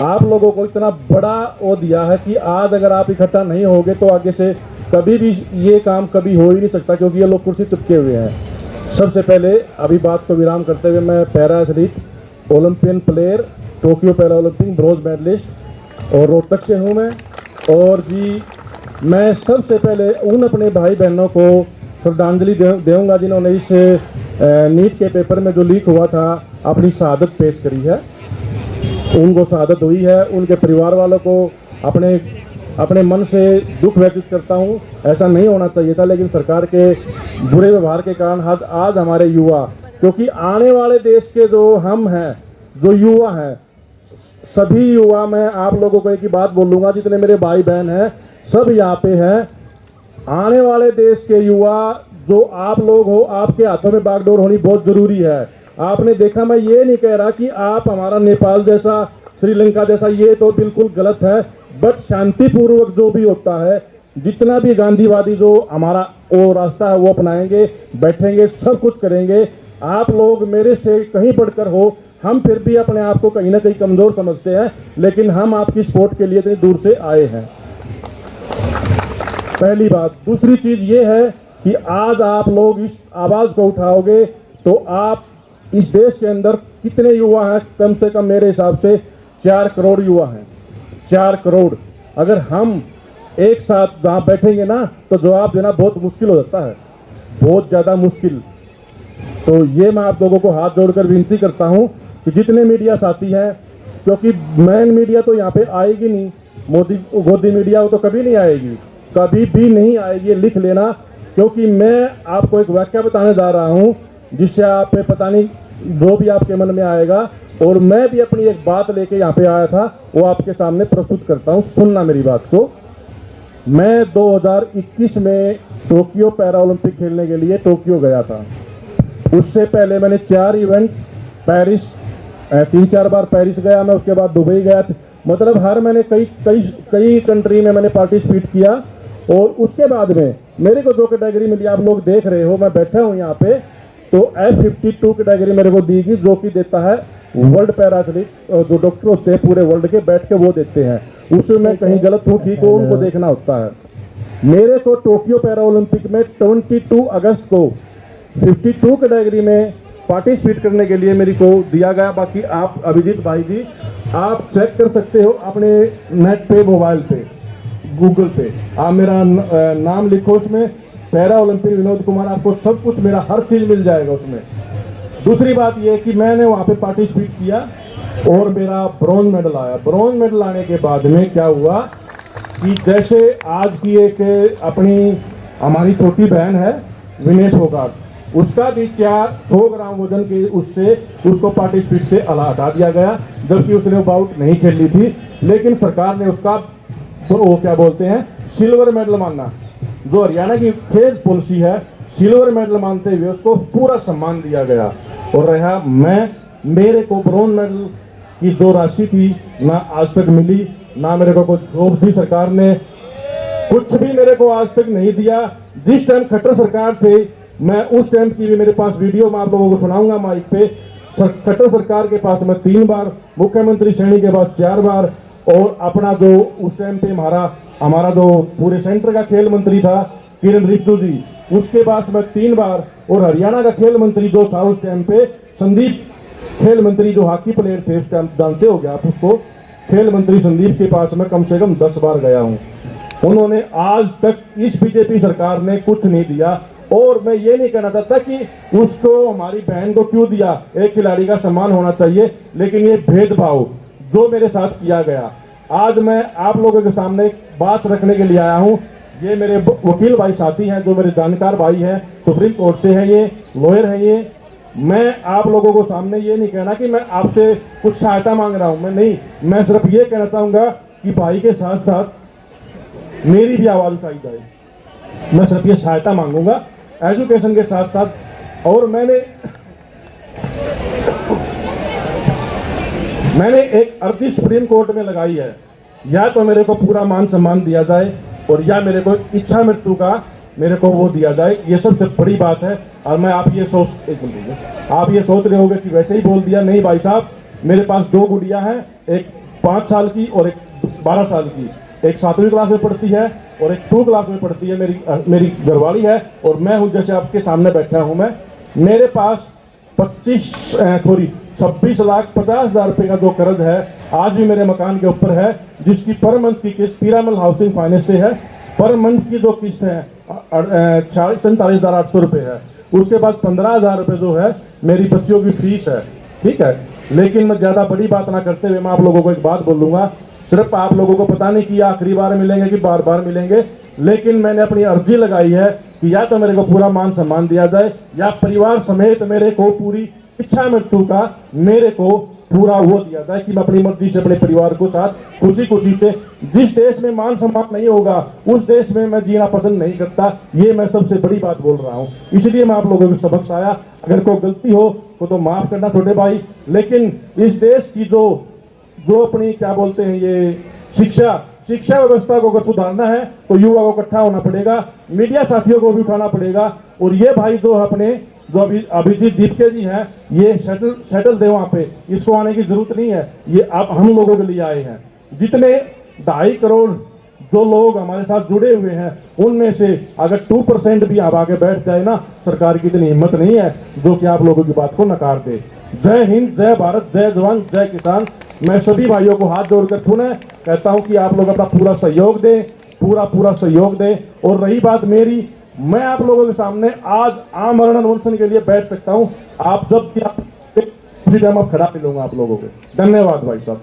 आप लोगों को इतना बड़ा वो दिया है कि आज अगर आप इकट्ठा नहीं होगे तो आगे से कभी भी ये काम कभी हो ही नहीं सकता, क्योंकि ये लोग कुर्सी चिपके हुए हैं। सबसे पहले अभी बात को विराम करते हुए, मैं para athlete, Olympian player, Tokyo Paralympic bronze medallist और रोहतक से हूँ मैं। और जी मैं सबसे पहले उन अपने भाई बहनों को श्रद्धांजलि दूंगा जिन्होंने इस नीट के पेपर में जो लीक हुआ था अपनी शहादत पेश करी है। उनको शहादत हुई है, उनके परिवार वालों को अपने मन से दुख व्यक्त करता हूँ। ऐसा नहीं होना चाहिए था, लेकिन सरकार के बुरे व्यवहार के कारण आज हमारे युवा, क्योंकि आने वाले देश के जो हम हैं, जो युवा हैं, सभी युवा, मैं आप लोगों को एक ही बात बोलूँगा, जितने मेरे भाई बहन हैं सब यहाँ पे हैं। आने वाले देश के युवा जो आप लोग हो, आपके हाथों में बागडोर होनी बहुत ज़रूरी है। आपने देखा, मैं ये नहीं कह रहा कि आप हमारा नेपाल जैसा, श्रीलंका जैसा, ये तो बिल्कुल गलत है, बट शांतिपूर्वक जो भी होता है, जितना भी गांधीवादी जो हमारा वो रास्ता है वो अपनाएंगे, बैठेंगे, सब कुछ करेंगे। आप लोग मेरे से कहीं बढ़कर हो, हम फिर भी अपने आप को कहीं ना कहीं कमज़ोर समझते हैं, लेकिन हम आपकी सपोर्ट के लिए इतनी दूर से आए हैं, पहली बात। दूसरी चीज़ ये है कि आज आप लोग इस आवाज़ को उठाओगे तो आप इस देश के अंदर कितने युवा हैं, कम से कम मेरे हिसाब से 4 करोड़ युवा हैं, 4 करोड़। अगर हम एक साथ जहाँ बैठेंगे ना तो जवाब देना बहुत मुश्किल हो जाता है, बहुत ज़्यादा मुश्किल। तो ये मैं आप लोगों को हाथ जोड़कर विनती करता हूँ कि जितने मीडिया साथी हैं, क्योंकि मेन मीडिया तो यहाँ पे आएगी नहीं, गोदी मीडिया वो तो कभी नहीं आएगी, कभी भी नहीं आएगी, लिख लेना। क्योंकि मैं आपको एक वाक्य बताने जा रहा हूँ जिससे आप पे पता नहीं जो भी आपके मन में आएगा, और मैं भी अपनी एक बात लेके यहाँ पे आया था, वो आपके सामने प्रस्तुत करता हूँ, सुनना मेरी बात को। मैं 2021 में टोक्यो पैरा ओलंपिक खेलने के लिए टोक्यो गया था। उससे पहले मैंने 4 इवेंट, पेरिस 3-4 बार पेरिस गया मैं, उसके बाद दुबई गया, मतलब हर मैंने कई कंट्री में मैंने पार्टिसिपेट किया। और उसके बाद में मेरे को जो कैटेगरी मिली, आप लोग देख रहे हो, मैं बैठा हूँ यहाँ पे, तो F52 कैटेगरी मेरे को दी गई, जो कि देता है वर्ल्ड पैरा एथलीट, जो डॉक्टर होते हैं पूरे वर्ल्ड के, बैठ के वो देते हैं। उसमें कहीं गलत हूँ, ठीक हो, उनको देखना होता है। मेरे को टोक्यो पैरा ओलंपिक में 22 अगस्त को 52 कैटेगरी में पार्टिसिपेट करने के लिए मेरे को दिया गया। बाकी आप अभिजीत भाई जी, आप चेक कर सकते हो अपने नेट पे, मोबाइल पे, गूगल पे, आप मेरा नाम लिखो उसमें, पैरा ओलंपिक विनोद कुमार, आपको सब कुछ, मेरा हर चीज़ मिल जाएगा उसमें। दूसरी बात यह कि मैंने वहाँ पे पार्टिसिपेट किया और मेरा ब्रॉन्ज मेडल आया। ब्रॉन्ज मेडल आने के बाद में क्या हुआ कि जैसे आज की एक अपनी हमारी छोटी बहन है विनेश फोगाट, उसका भी 100 ग्राम वजन के उससे उसको पार्टिसिपेट से हटा दिया गया, जबकि उसने बाउट नहीं खेली थी। लेकिन सरकार ने उसका वो क्या बोलते हैं, सिल्वर मेडल माना, जो हरियाणा की खेल पॉलिसी है, सिल्वर मेडल मानते हुए उसको पूरा सम्मान दिया गया। और रहा मेरे को ब्रॉन्ज मेडल की जो राशि थी ना आज तक मिली, ना मेरे को कोई जॉब दी सरकार ने, कुछ भी मेरे को आज तक नहीं दिया। जिस टाइम खट्टर सरकार थे, मैं उस टाइम की भी मेरे पास वीडियो मैं आप लोगों को सुनाऊंगा माइक पे। खट्टर सरकार के पास मैं 3 बार, मुख्यमंत्री श्रेणी के पास 4 बार, और अपना जो उस टाइम पे हमारा जो पूरे सेंटर का खेल मंत्री था किरण रिजिजू जी, उसके पास मैं 3 बार, और हरियाणा का खेल मंत्री जो था उस टाइम पे संदीप, खेल मंत्री जो हॉकी प्लेयर थे उस टाइम, जानते हो आप उसको, खेल मंत्री संदीप के पास मैं कम से कम 10 बार गया हूँ। उन्होंने आज तक इस बीजेपी सरकार ने कुछ नहीं दिया। और मैं ये नहीं कहना चाहता कि उसको, हमारी बहन को क्यों दिया, एक खिलाड़ी का सम्मान होना चाहिए, लेकिन ये भेदभाव जो मेरे साथ किया गया, आज मैं आप लोगों के सामने बात रखने के लिए आया हूँ। ये मेरे वकील भाई साथी हैं, जो मेरे जानकार भाई हैं, सुप्रीम कोर्ट से हैं, ये लॉयर हैं। ये मैं आप लोगों को सामने ये नहीं कहना कि मैं आपसे कुछ सहायता मांग रहा हूँ, मैं नहीं, मैं सिर्फ ये कहना चाहूँगा कि भाई के साथ साथ मेरी भी आवाज़ उठाई जाए। मैं सिर्फ ये सहायता मांगूंगा एजुकेशन के साथ साथ। और मैंने एक अर्जी सुप्रीम कोर्ट में लगाई है, या तो मेरे को पूरा मान सम्मान दिया जाए, और या मेरे को इच्छा मृत्यु का मेरे को वो दिया जाए। ये सबसे बड़ी बात है। और मैं आप ये सोच रहे होंगे कि वैसे ही बोल दिया, नहीं भाई साहब, मेरे पास 2 गुड़िया हैं, एक 5 साल की और एक 12 साल की, एक 7वीं क्लास में पढ़ती है और एक 2 क्लास में पढ़ती है। मेरी घरवाली है और मैं हूँ, जैसे आपके सामने बैठा हूँ मैं। मेरे पास 26,50,50,000 रुपए का जो कर्ज है आज भी मेरे मकान के ऊपर है, जिसकी पर मंथ की किस्त पीरामल हाउसिंग फाइनेंस से है। पर मंथ की जो किस्त है 47,800 रुपये है। उसके बाद 15,000 रुपये जो है मेरी बच्चियों की फीस है, ठीक है। लेकिन मैं ज़्यादा बड़ी बात ना करते हुए मैं आप लोगों को एक बात बोलूँगा। सिर्फ आप लोगों को पता नहीं कि आखिरी बार मिलेंगे कि बार बार मिलेंगे, लेकिन मैंने अपनी अर्जी लगाई है कि या तो मेरे को पूरा मान सम्मान दिया जाए या परिवार समेत मेरे को पूरी इच्छा मृत्यु का मेरे को पूरा वो दिया जाए कि मैं अपनी मर्जी से अपने परिवार को साथ खुशी खुशी से, जिस देश में मान सम्मान नहीं होगा उस देश में मैं जीना पसंद नहीं करता। ये मैं सबसे बड़ी बात बोल रहा हूँ, इसलिए मैं आप लोगों के समक्ष आया। अगर कोई गलती हो तो माफ करना छोटे भाई, लेकिन इस देश की जो अपनी क्या बोलते हैं ये शिक्षा व्यवस्था को अगर सुधारना है तो युवा को इकट्ठा होना पड़ेगा, मीडिया साथियों को भी उठाना पड़ेगा। और ये भाई जो अपने जो अभिजीत दीपके जी हैं, ये सेटल दे वहाँ पे, इसको आने की जरूरत नहीं है, ये आप हम लोगों के लिए आए हैं। जितने 2.5 करोड़ जो लोग हमारे साथ जुड़े हुए हैं उनमें से अगर 2% भी आप आगे बैठ जाए ना, सरकार की इतनी हिम्मत नहीं है जो कि आप लोगों की बात को नकार दे। जय हिंद, जय भारत, जय जवान, जय किसान। मैं सभी भाइयों को हाथ जोड़कर पुनः कहता हूं कि आप लोग अपना पूरा सहयोग दें, पूरा सहयोग दें। और रही बात मेरी, मैं आप लोगों के सामने आज आमरण अनशन के लिए बैठ सकता हूं। आप जब भी आप उसी टाइम आप खड़ा मिलूंगा आप लोगों को। धन्यवाद भाई साहब।